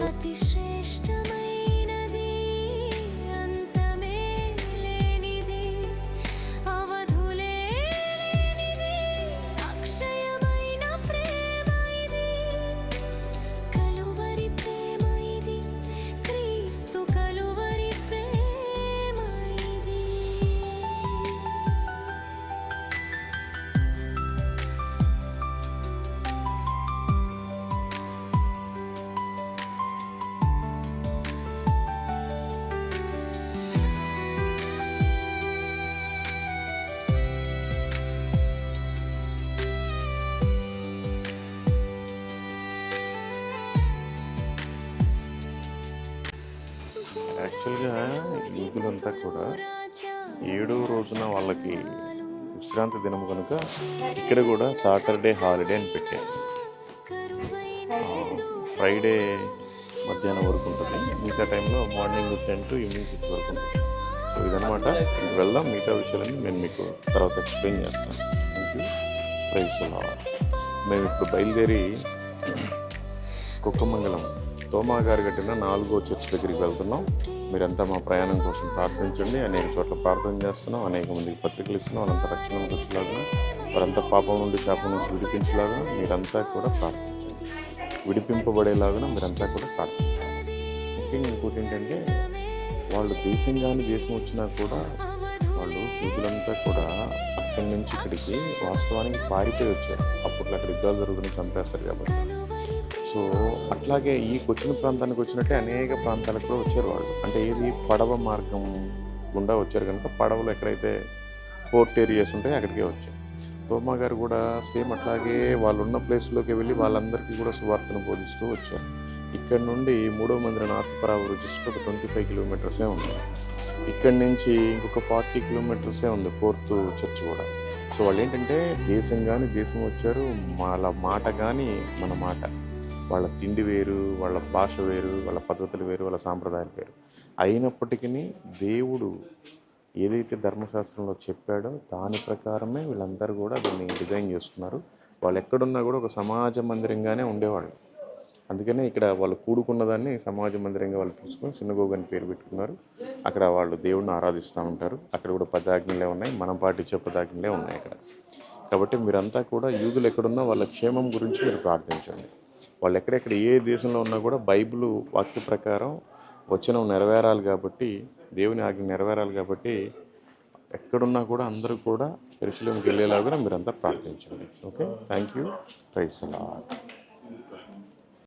అతి శ్రేష్టమైనది అంతమే లేనిది అవధులే లేనిది అక్షయమైన ప్రేమ ఇది కలువరి ప్రేమ ఇది క్రీస్తు కలువరి ప్రేమ ఇది. యాక్చువల్గా యూదులంతా కూడా 7వ రోజున వాళ్ళకి విశ్రాంతి దినం కనుక ఇక్కడ కూడా సాటర్డే హాలిడే అని పెట్టారు. ఫ్రైడే మధ్యాహ్నం వరకు ఉంటుంది, మిగతా టైంలో మార్నింగ్ 10 to ఈవినింగ్ 6 వరకు ఉంటుంది. సో ఇదనమాట. ఇది వెళ్దాం, మిగతా విషయాలన్నీ నేను మీకు తర్వాత ఎక్స్ప్లెయిన్ చేస్తాను. Praise the lord. మేము ఇప్పుడు బయలుదేరి కుక్కమంగళం తోమా గారు కట్టిన 4వ చర్చ్ దగ్గరికి వెళ్తున్నాం. మీరంతా మా ప్రయాణం కోసం ప్రార్థించండి. అనేక చోట్ల ప్రార్థన చేస్తున్నాం, అనేక మందికి పత్రికలు ఇస్తున్నాం. వాళ్ళంతా రక్షణకు వచ్చేలాగా, వారంతా పాపం నుండి శాపం నుంచి విడిపించేలాగా మీరంతా కూడా ప్రార్థించండి. విడిపింపబడేలాగా మీరంతా కూడా ప్రార్థించండి. ముఖ్యంగా ఇంకోటి ఏంటంటే, వాళ్ళు దేశం వచ్చినా కూడా వాళ్ళు యూదులంతా కూడా అక్కడి నుంచి ఇక్కడికి వాస్తవానికి పారిపోయి వచ్చారు. అప్పట్లో అక్కడ యుద్ధాలు జరుగుతున్నాయి, చంపేస్తారు కాబట్టి. సో అట్లాగే ఈ కొచ్చిన ప్రాంతానికి వచ్చినట్టే అనేక ప్రాంతాలకు కూడా వచ్చారు వాళ్ళు. అంటే ఏది పడవ మార్గం గుండా వచ్చారు కనుక పడవలు ఎక్కడైతే పోర్ట్ ఏరియాస్ ఉంటాయో అక్కడికే వచ్చారు. తోమా గారు కూడా సేమ్ అట్లాగే వాళ్ళు ఉన్న ప్లేస్లోకి వెళ్ళి వాళ్ళందరికీ కూడా సువార్తను బోధిస్తూ వచ్చారు. ఇక్కడ నుండి 3వ మందిర నార్త్ పరావూరు జస్ట్ ఒక 25 కిలోమీటర్సే ఉంది. ఇక్కడి నుంచి ఇంకొక 40 కిలోమీటర్సే ఉంది 4th చర్చ్ కూడా. సో వాళ్ళు ఏంటంటే దేశం వచ్చారు, వాళ్ళ మాట కానీ మన మాట, వాళ్ళ తిండి వేరు, వాళ్ళ భాష వేరు, వాళ్ళ పద్ధతులు వేరు, వాళ్ళ సాంప్రదాయాలు వేరు. అయినప్పటికీ దేవుడు ఏదైతే ధర్మశాస్త్రంలో చెప్పాడో దాని ప్రకారమే వీళ్ళందరూ కూడా దాన్ని డిజైన్ చేసుకున్నారు. వాళ్ళు ఎక్కడున్నా కూడా ఒక సమాజ మందిరంగానే ఉండేవాళ్ళు. అందుకనే ఇక్కడ వాళ్ళు కూడుకున్న దాన్ని సమాజ మందిరంగా వాళ్ళు తీసుకొని సినగోగ్ అని పేరు పెట్టుకున్నారు. అక్కడ వాళ్ళు దేవుడిని ఆరాధిస్తూ ఉంటారు. అక్కడ కూడా పదాజ్ఞలే ఉన్నాయి, మనం పాటించే పదాజ్ఞలే ఉన్నాయి అక్కడ. కాబట్టి మీరంతా కూడా యూదులు ఎక్కడున్నా వాళ్ళ క్షేమం గురించి మీరు ప్రార్థించండి. వాళ్ళు ఎక్కడెక్కడ ఏ దేశంలో ఉన్నా కూడా బైబిల్ వాక్య ప్రకారం వచనం నెరవేరాలి కాబట్టి, దేవుని ఆజ్ఞ నెరవేరాలి కాబట్టి ఎక్కడున్నా కూడా అందరూ కూడా యెరూషలేముకి వెళ్ళేలాగా మీరంతా ప్రార్థించండి. Okay, thank you. Praise the lord.